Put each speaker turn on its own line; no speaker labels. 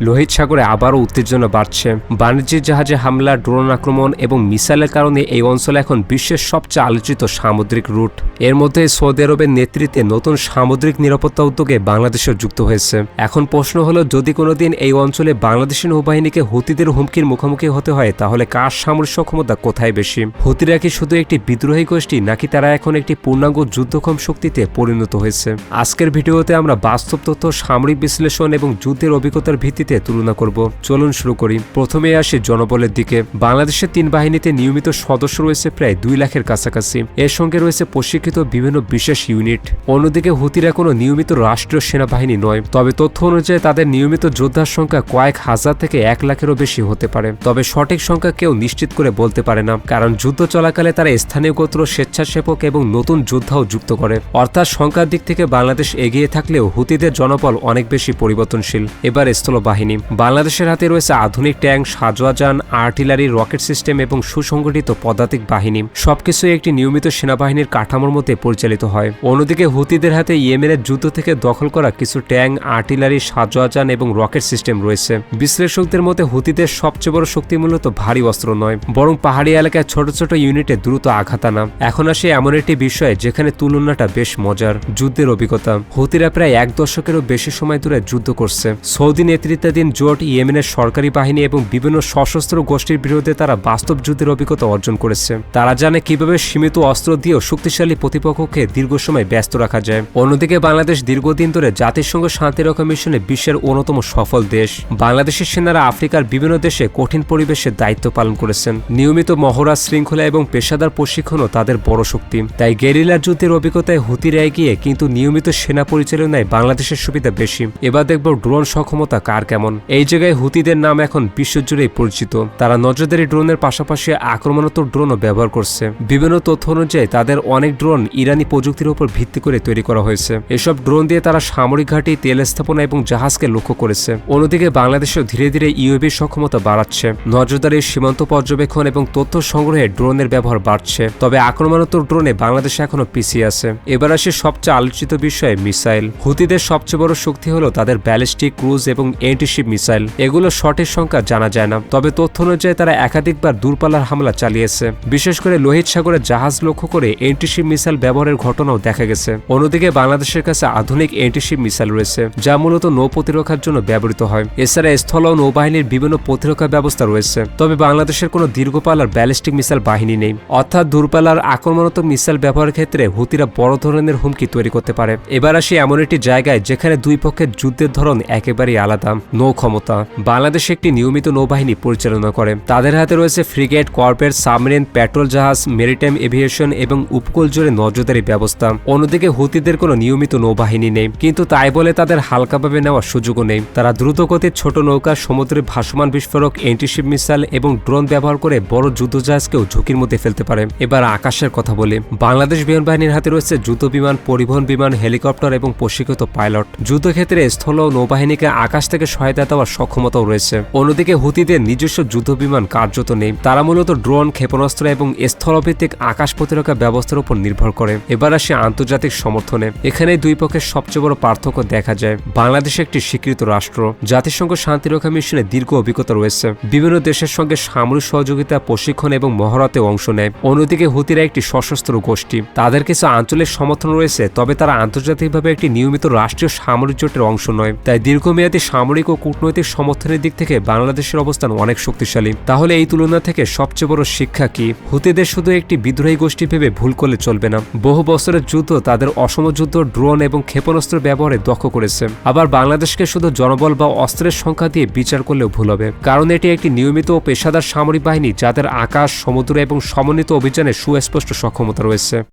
লোহিত সাগরে আবারও উত্তেজনা বাড়ছে। বাণিজ্যিক জাহাজে হামলা, ড্রোন আক্রমণ এবং মিসাইলের কারণে এই অঞ্চল এখন বিশ্বের সবচেয়ে আলোচিত সামুদ্রিক রুট। এর মধ্যে সৌদি আরবের নেতৃত্বে নতুন সামুদ্রিক নিরাপত্তা উদ্যোগে বাংলাদেশও যুক্ত হয়েছে। এখন প্রশ্ন হলো, যদি কোনোদিন এই অঞ্চলে বাংলাদেশি নৌবাহিনীকে হুতিদের হুমকির মুখোমুখি হতে হয়, তাহলে কার সামরিক সক্ষমতা কোথায় বেশি? হুতিরা কি শুধু একটি বিদ্রোহী গোষ্ঠী, নাকি তারা এখন একটি পূর্ণাঙ্গ যুদ্ধক্ষম শক্তিতে পরিণত হয়েছে? আজকের ভিডিওতে আমরা বাস্তব তথ্য, সামরিক বিশ্লেষণ এবং যুদ্ধের অভিজ্ঞতার ভিত্তিতে তুলনা করব। চলুন শুরু করি। প্রথমে আসি জনবলের দিকে। বাংলাদেশের 3 বাহিনীতে নিয়মিত সদস্য রয়েছে প্রায় 2 লাখের কাছাকাছি। এর সঙ্গে রয়েছে প্রশিক্ষিত বিভিন্ন বিশেষ ইউনিট। অন্যদিকে হুতিরা কোনো নিয়মিত রাষ্ট্রীয় সেনাবাহিনী নয়, তবে তথ্য অনুযায়ী তাদের নিয়মিত যোদ্ধার সংখ্যা কয়েক হাজার থেকে 1 লাখেরও বেশি হতে পারে। তবে সঠিক সংখ্যা কেউ নিশ্চিত করে বলতে পারে না, কারণ যুদ্ধ চলাকালে তারা স্থানীয় গোত্র, স্বেচ্ছাসেবক এবং নতুন যোদ্ধাও যুক্ত করে। অর্থাৎ সংখ্যার দিক থেকে বাংলাদেশ এগিয়ে থাকলেও হুতিদের জনবল অনেক বেশি পরিবর্তনশীল। এবার স্থলবাহিনী। বাংলাদেশের হাতে রয়েছে আধুনিক ট্যাঙ্ক, সাজোয়াজান, আর্টিলারি, রকেট সিস্টেম এবং সুসংগঠিত পদাতিক বাহিনী। সবকিছুই একটি নিয়মিত সেনাবাহিনীর কাঠামোর মধ্যে পরিচালিত হয়। অন্যদিকে হুতিদের হাতে ইয়েমেনের যুদ্ধ থেকে দখল করা কিছু ট্যাঙ্ক, আর্টিলারি, সাজোয়াজান এবং রকেট সিস্টেম রয়েছে। বিশ্লেষকদের মতে হুতিদের সবচেয়ে বড় শক্তি মূলত ভারী অস্ত্র নয়, বরং পাহাড়ি এলাকায় ছোট ছোট ইউনিটে দ্রুত আঘাত আনা। এখন আসে এমন একটি বিষয় যেখানে তুলনাটা বেশ মজার: যুদ্ধের অভিজ্ঞতা। হুতিরা প্রায় 1 দশকেরও বেশি সময় ধরে যুদ্ধ করছে। সৌদি নেতৃত্বাধীন জোট, ইয়েমেনের সরকারি বাহিনী এবং বিভিন্ন সশস্ত্র গোষ্ঠীর বিরুদ্ধে তারা বাস্তব যুদ্ধের অভিজ্ঞতা অর্জন করেছে। তারা জানে কিভাবে সীমিত অস্ত্র দিয়েও শক্তিশালী প্রতিপক্ষকে দীর্ঘ সময় ব্যস্ত রাখা যায়। অন্যদিকে বাংলাদেশ দীর্ঘদিন ধরে জাতিসংঘ শান্তিরক্ষা মিশনে বিশ্বের অন্যতম সফল দেশ। বাংলাদেশের সেনারা আফ্রিকার বিভিন্ন দেশে কঠিন পরিবেশে দায়িত্ব পালন করেছেন। নিয়মিত মহড়া, শৃঙ্খলা এবং পেশাদার প্রশিক্ষণও তাদের বড় শক্তি। তাই গেরিলা যুদ্ধের অভিজ্ঞতায় হুতিরা এগিয়ে, কিন্তু নিয়মিত সেনা পরিচালনায় বাংলাদেশের সুবিধা বেশি। এবার দেখব ড্রোন সক্ষমতা কার কেমন। এই জায়গায় হুতিদের নাম এখন বিশ্বজুড়েই পরিচিত। তারা নজরদারি ড্রোনের পাশাপাশি আক্রমণাত্মক ড্রোনও ব্যবহার করছে। বিভিন্ন তথ্য অনুযায়ী তাদের অনেক ড্রোন ইরানি প্রযুক্তির উপর ভিত্তি করে তৈরি করা হয়েছে। এসব ড্রোন দিয়ে তারা সামরিক ঘাঁটি, তেল স্থাপনা এবং জাহাজকে লক্ষ্য করেছে। অন্যদিকে বাংলাদেশও ধীরে ধীরে ইউএভির সক্ষমতা বাড়াচ্ছে। নজরদারি, সীমান্ত পর্যবেক্ষণ এবং তথ্য সংগ্রহে ড্রোনের ব্যবহার বাড়ছে। তবে আক্রমণাত্মক ড্রোনে বাংলাদেশ এখনো পিছিয়ে আছে। এবার আসে সবচেয়ে আলোচিত বিষয়: মিসাইল। হুতিদের সবচেয়ে বড় শক্তি হলো তাদের ব্যালিস্টিক, ক্রুজ এবং এন্টিশিপ মিসাইল। এগুলো সঠিক সংখ্যা জানা যায় না, তবে তথ্য অনুযায়ী তারা একাধিকবার দূরপাল্লার হামলা চালিয়েছে। বিশেষ করে লোহিত সাগরে জাহাজ লক্ষ্য করে এন্টিশিপ মিসাইল ব্যবহারের ঘটনাও দেখা গেছে। অন্যদিকে বাংলাদেশের কাছে আধুনিক এন্টিশিপ মিসাইল রয়েছে, যা মূলত নৌ প্রতিরক্ষার জন্য ব্যবহৃত হয়। এছাড়া স্থল ও নৌবাহিনীর বিভিন্ন প্রতিরক্ষা ব্যবস্থা রয়েছে। তবে বাংলাদেশের কোনো দীর্ঘপাল্লার ব্যালিস্টিক মিসাইল বাহিনী নেই। অর্থাৎ দূরপাল্লার আক্রমণাত্মক মিসাইল ব্যবহারের ক্ষেত্রে হুতিরা বড় ধরনের হুমকি তৈরি করতে পারে। এবার আসি এমন একটি জায়গায় যেখানে দুই পক্ষের যুদ্ধের ধরন একেবারেই আলাদা: নৌ ক্ষমতা। বাংলাদেশ একটি নিয়মিত নৌবাহিনী পরিচালনা করে। তাদের হাতে রয়েছে ফ্রিগেট, কর্ভেট, সাবমেরিন, পেট্রোল জাহাজ, মেরিটাইম এভিয়েশন এবং উপকূল জুড়ে নজরদারি ব্যবস্থা। অন্যদিকে হুতিদের কোনো নিয়মিত নৌবাহিনী নেই, কিন্তু তাই বলে তাদের হালকাভাবে নেওয়ার সুযোগও নেই। তারা দ্রুতগতির ছোট নৌকা, সমুদ্রে ভাসমান বিস্ফোরক, এন্টিশিপ মিসাইল এবং ড্রোন ব্যবহার করে বড় যুদ্ধজাহাজকেও ঝুঁকির মধ্যে ফেলতে পারে। এবার আকাশের কথা বলি। বাংলাদেশ বিমান বাহিনীর হাতে রয়েছে যুদ্ধ বিমান, পরিবহন বিমান, হেলিকপ্টার এবং প্রশিক্ষিত পাইলট। যুদ্ধক্ষেত্রে স্থল ও নৌবাহিনীকে আকাশ থেকে সহায়তা দেওয়ার সক্ষমতাও রয়েছে। অন্যদিকে হুতিদের নিজস্ব যুদ্ধ বিমান কার্যত নেই। তারা মূলত ড্রোন, ক্ষেপণাস্ত্র এবং স্থলভিত্তিক আকাশ প্রতিরক্ষা ব্যবস্থার উপর নির্ভর করে। এবার আসে আন্তর্জাতিক সমর্থনে। এখানে দুই পক্ষের সবচেয়ে বড় পার্থক্য দেখা যায়। বাংলাদেশ একটি স্বীকৃত রাষ্ট্র, জাতিসংঘ শান্তিরক্ষা মিশনে দীর্ঘ অভিজ্ঞতা রয়েছে, বিভিন্ন দেশের সঙ্গে সামরিক সহযোগিতা, প্রশিক্ষণ এবং মহড়াতে অংশ নেয়। অন্যদিকে হুতিরা একটি সশস্ত্র গোষ্ঠী। তাদের কিছু আঞ্চলিক সমর্থন রয়েছে, তবে তারা আন্তর্জাতিকভাবে একটি নিয়মিত রাষ্ট্রীয় সামরিক জোটের অংশ নয়। তাই দীর্ঘমেয়াদী সামরিক ও কূটনৈতিক সমর্থনের দিক থেকে বাংলাদেশের অবস্থান অনেক শক্তিশালী। তাহলে এই তুলনা থেকে সবচেয়ে বড় শিক্ষা কি? হুতিদের শুধু একটি বিদ্রোহী গোষ্ঠী ভেবে ভুল করলে চলবে না। বহু বছরের যুদ্ধ তাদের অসম যুদ্ধ, ড্রোন এবং ক্ষেপণাস্ত্র ব্যবহারে দক্ষ করেছে। আবার বাংলাদেশকে শুধু জনবল বা অস্ত্রের সংখ্যা দিয়ে বিচার করলেও ভুল হবে, কারণ এটি একটি নিয়মিত ও পেশাদার সামরিক বাহিনী যাদের আকাশ, সমুদ্র এবং সমন্বিত অভিযানে সুস্পষ্ট সক্ষমতা রয়েছে।